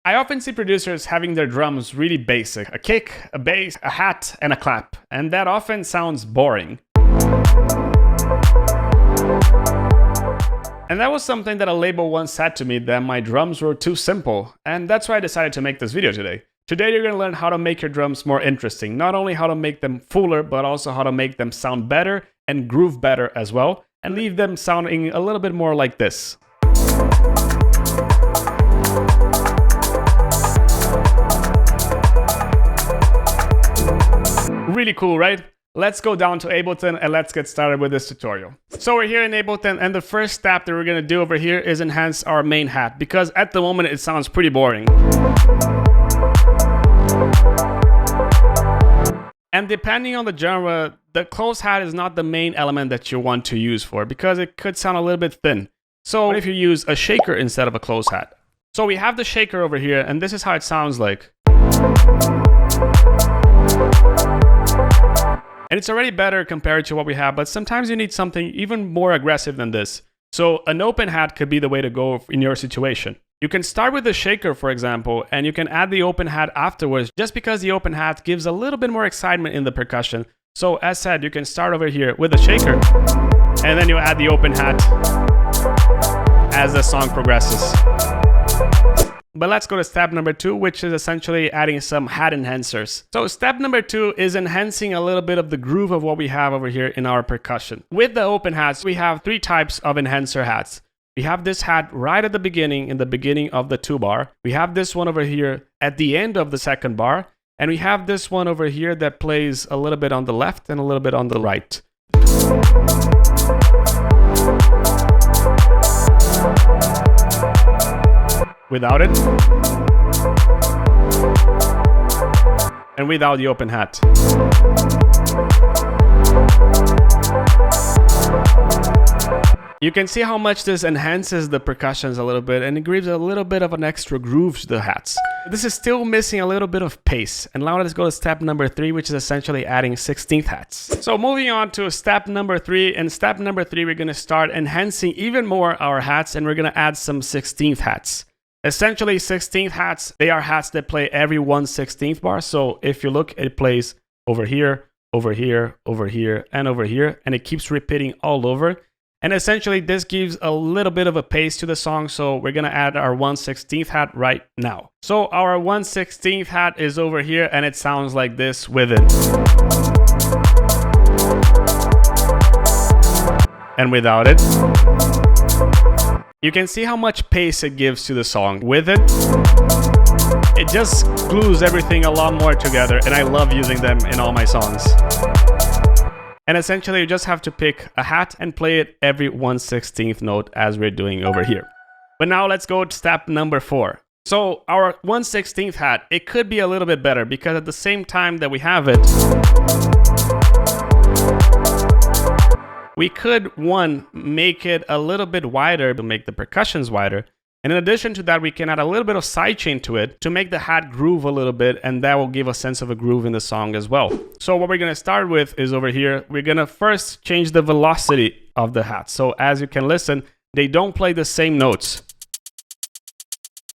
I often see producers having their drums really basic, a kick, a bass, a hat, and a clap, and that often sounds boring. And that was something that a label once said to me, that my drums were too simple, and that's why I decided to make this video today. Today you're going to learn how to make your drums more interesting, not only how to make them fuller, but also how to make them sound better and groove better as well, and leave them sounding a little bit more like this. Really cool, right? Let's go down to Ableton and let's get started with this tutorial. So we're here in Ableton, and the first step that we're going to do over here is enhance our main hat, because at the moment it sounds pretty boring. And depending on the genre, the close hat is not the main element that you want to use for, because it could sound a little bit thin. So what if you use a shaker instead of a close hat? So we have the shaker over here, and this is how it sounds like. And it's already better compared to what we have, but sometimes you need something even more aggressive than this. So an open hat could be the way to go in your situation. You can start with the shaker, for example, and you can add the open hat afterwards, just because the open hat gives a little bit more excitement in the percussion. So as said, you can start over here with the shaker, and then you add the open hat as the song progresses. But let's go to step number 2, which is essentially adding some hat enhancers. So step number 2 is enhancing a little bit of the groove of what we have over here in our percussion. With the open hats, we have 3 types of enhancer hats. We have this hat right at the beginning, in the beginning of the 2 bar. We have this one over here at the end of the 2nd bar. And we have this one over here that plays a little bit on the left and a little bit on the right. Without it, and without the open hat. You can see how much this enhances the percussions a little bit, and it gives a little bit of an extra groove to the hats. This is still missing a little bit of pace, and now let's go to step number 3, which is essentially adding 16th hats. So moving on to step number 3, and step number 3, we're going to start enhancing even more our hats, and we're going to add some 16th hats. Essentially, 16th hats, they are hats that play every 1/16th bar. So if you look, it plays over here, over here, over here, and over here, and it keeps repeating all over. And essentially, this gives a little bit of a pace to the song, so we're going to add our 1/16th hat right now. So our 1/16th hat is over here, and it sounds like this with it. And without it. You can see how much pace it gives to the song. With it, it just glues everything a lot more together, and I love using them in all my songs. And essentially, you just have to pick a hat and play it every 1/16th note as we're doing over here. But now let's go to step number 4. So our 1/16th hat, it could be a little bit better, because at the same time that we have it, we could, make it a little bit wider to make the percussions wider. And in addition to that, we can add a little bit of sidechain to it to make the hat groove a little bit, and that will give a sense of a groove in the song as well. So what we're going to start with is over here, we're going to first change the velocity of the hat. So as you can listen, they don't play the same notes.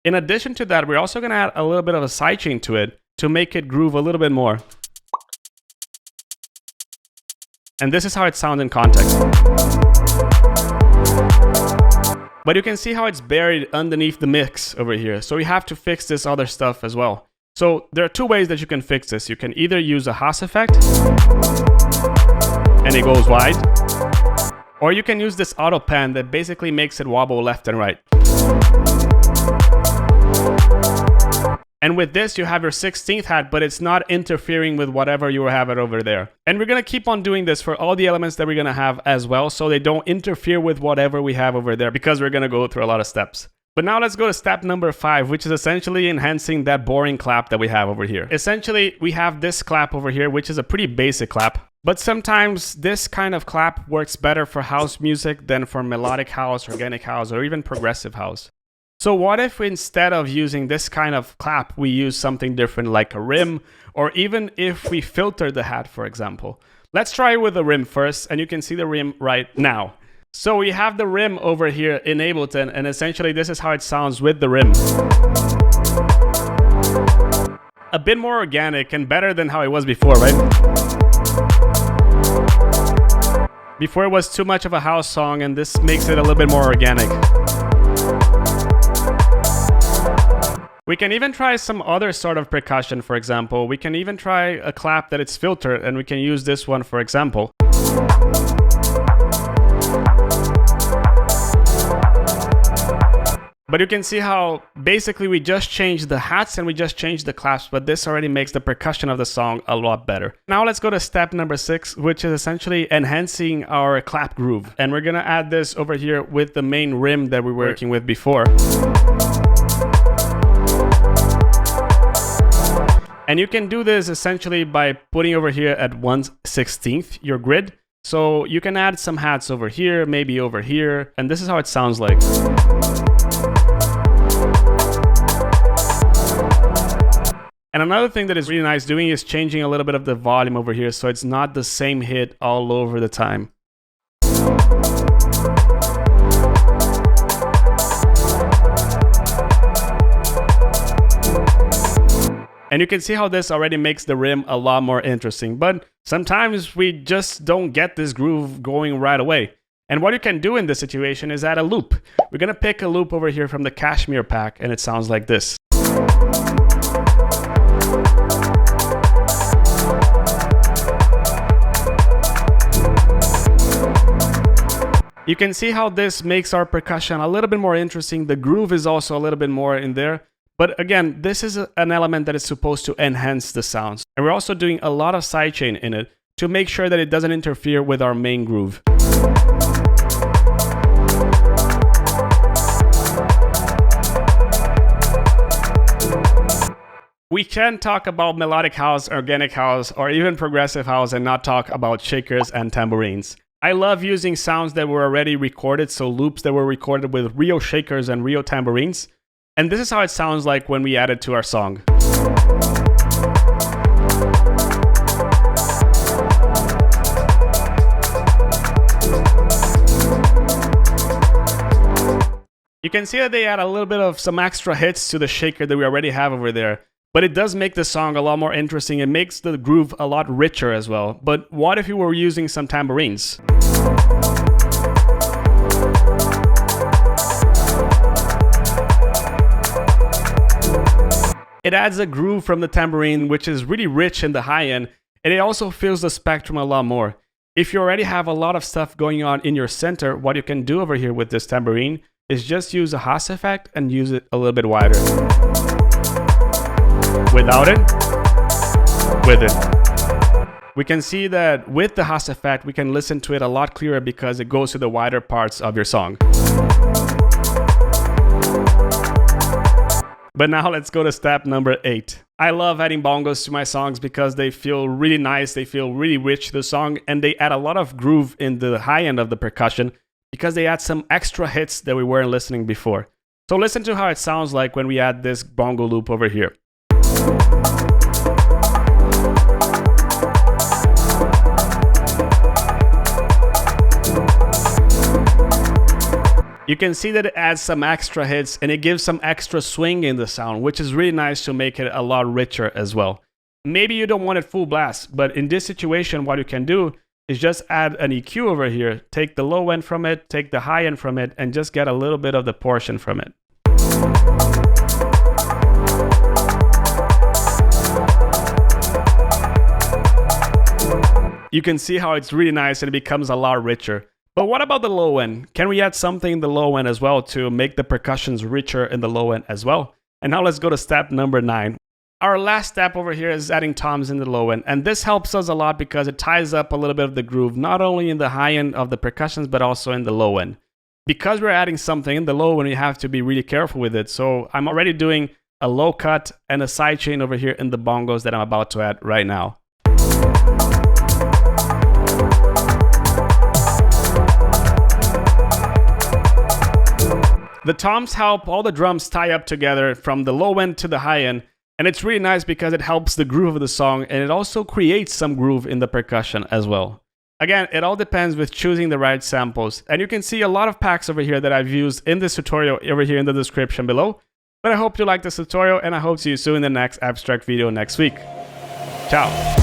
In addition to that, we're also going to add a little bit of a sidechain to it to make it groove a little bit more. And this is how it sounds in context. But you can see how it's buried underneath the mix over here. So we have to fix this other stuff as well. So there are 2 ways that you can fix this. You can either use a Haas effect, and it goes wide. Or you can use this auto pan that basically makes it wobble left and right. And with this, you have your 16th hat, but it's not interfering with whatever you have it over there. And we're going to keep on doing this for all the elements that we're going to have as well, so they don't interfere with whatever we have over there, because we're going to go through a lot of steps. But now let's go to step number 5, which is essentially enhancing that boring clap that we have over here. Essentially, we have this clap over here, which is a pretty basic clap. But sometimes this kind of clap works better for house music than for melodic house, organic house, or even progressive house. So what if instead of using this kind of clap, we use something different like a rim, or even if we filter the hat, for example. Let's try with the rim first, and you can see the rim right now. So we have the rim over here in Ableton, and essentially this is how it sounds with the rim. a bit more organic and better than how it was before, right? Before it was too much of a house song, and this makes it a little bit more organic. We can even try some other sort of percussion, for example. We can even try a clap that it's filtered, and we can use this one for example. But you can see how basically we just changed the hats and we just changed the claps, but this already makes the percussion of the song a lot better. Now let's go to step number 6, which is essentially enhancing our clap groove. And we're gonna add this over here with the main rim that we were working with before. And you can do this essentially by putting over here at 1/16 your grid. So you can add some hats over here, maybe over here, and this is how it sounds like. And another thing that is really nice doing is changing a little bit of the volume over here so it's not the same hit all over the time. And you can see how this already makes the rim a lot more interesting, but sometimes we just don't get this groove going right away. And what you can do in this situation is add a loop. We're gonna pick a loop over here from the Cashmere pack, and it sounds like this. You can see how this makes our percussion a little bit more interesting. The groove is also a little bit more in there. But again, this is an element that is supposed to enhance the sounds. And we're also doing a lot of sidechain in it to make sure that it doesn't interfere with our main groove. We can talk about melodic house, organic house, or even progressive house and not talk about shakers and tambourines. I love using sounds that were already recorded, so loops that were recorded with real shakers and real tambourines. And this is how it sounds like when we add it to our song. You can see that they add a little bit of some extra hits to the shaker that we already have over there. But it does make the song a lot more interesting. It makes the groove a lot richer as well. But what if you were using some tambourines? It adds a groove from the tambourine, which is really rich in the high end, and it also fills the spectrum a lot more. If you already have a lot of stuff going on in your center, what you can do over here with this tambourine is just use a Haas effect and use it a little bit wider. Without it, with it. We can see that with the Haas effect, we can listen to it a lot clearer because it goes to the wider parts of your song. But now let's go to step number 8. I love adding bongos to my songs because they feel really nice, they feel really rich to the song, and they add a lot of groove in the high end of the percussion because they add some extra hits that we weren't listening before. So listen to how it sounds like when we add this bongo loop over here. You can see that it adds some extra hits and it gives some extra swing in the sound, which is really nice to make it a lot richer as well. Maybe you don't want it full blast, but in this situation, what you can do is just add an EQ over here, take the low end from it, take the high end from it, and just get a little bit of the portion from it. You can see how it's really nice and it becomes a lot richer. But what about the low end? Can we add something in the low end as well to make the percussions richer in the low end as well? And now let's go to step number 9. Our last step over here is adding toms in the low end. And this helps us a lot because it ties up a little bit of the groove, not only in the high end of the percussions, but also in the low end. Because we're adding something in the low end, we have to be really careful with it. So I'm already doing a low cut and a sidechain over here in the bongos that I'm about to add right now. The toms help all the drums tie up together from the low end to the high end, and it's really nice because it helps the groove of the song, and it also creates some groove in the percussion as well. Again, it all depends with choosing the right samples, and you can see a lot of packs over here that I've used in this tutorial over here in the description below. But I hope you liked this tutorial, and I hope to see you soon in the next Abstrakt video next week. Ciao.